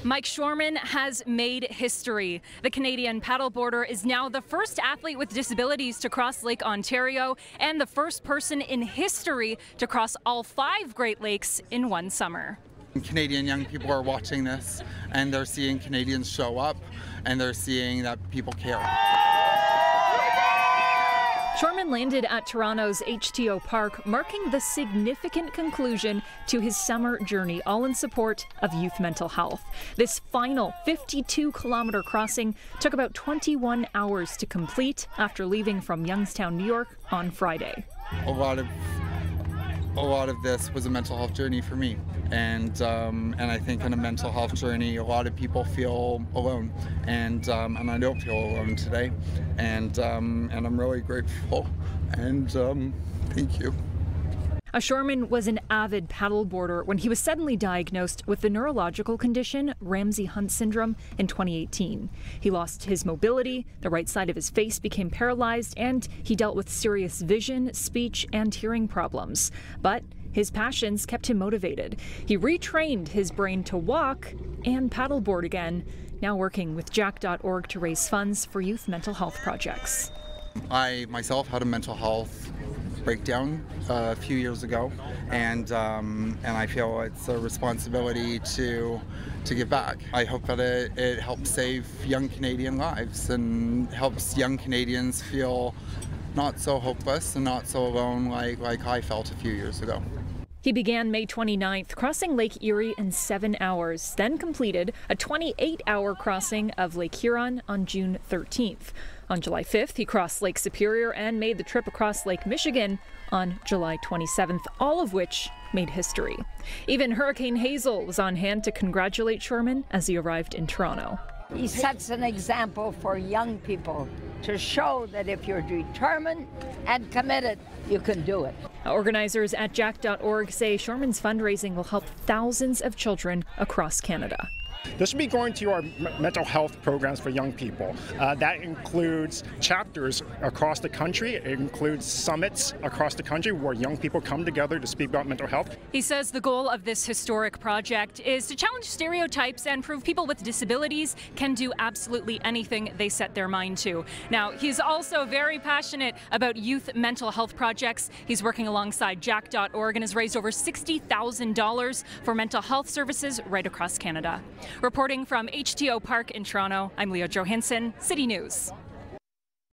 Mike Shoreman has made history. The Canadian paddleboarder is now the first athlete with disabilities to cross Lake Ontario and the first person in history to cross all 5 Great Lakes in one summer. Canadian young people are watching this and they're seeing Canadians show up and they're seeing that people care. Shoreman landed at Toronto's HTO Park, marking the significant conclusion to his summer journey, all in support of youth mental health. This final 52-kilometer crossing took about 21 hours to complete after leaving from Youngstown, New York on Friday. A lot of this was a mental health journey for me, and I think in a mental health journey, a lot of people feel alone, and I don't feel alone today, and I'm really grateful, and thank you. Shoreman was an avid paddleboarder when he was suddenly diagnosed with the neurological condition Ramsay-Hunt syndrome in 2018. He lost his mobility, the right side of his face became paralyzed, and he dealt with serious vision, speech, and hearing problems. But his passions kept him motivated. He retrained his brain to walk and paddleboard again, now working with Jack.org to raise funds for youth mental health projects. I myself had a mental health breakdown a few years ago, and I feel it's a responsibility to give back. I hope that it helps save young Canadian lives and helps young Canadians feel not so hopeless and not so alone like I felt a few years ago. He began May 29th, crossing Lake Erie in 7 hours, then completed a 28-hour crossing of Lake Huron on June 13th. On July 5th, he crossed Lake Superior and made the trip across Lake Michigan on July 27th, all of which made history. Even Hurricane Hazel was on hand to congratulate Shoreman as he arrived in Toronto. He sets an example for young people to show that if you're determined and committed, you can do it. Organizers at Jack.org say Shoreman's fundraising will help thousands of children across Canada. This will be going to our mental health programs for young people. That includes chapters across the country. It includes summits across the country where young people come together to speak about mental health. He says the goal of this historic project is to challenge stereotypes and prove people with disabilities can do absolutely anything they set their mind to. Now, he's also very passionate about youth mental health projects. He's working alongside Jack.org and has raised over $60,000 for mental health services right across Canada. Reporting from HTO Park in Toronto, I'm Leah Johansen, City News.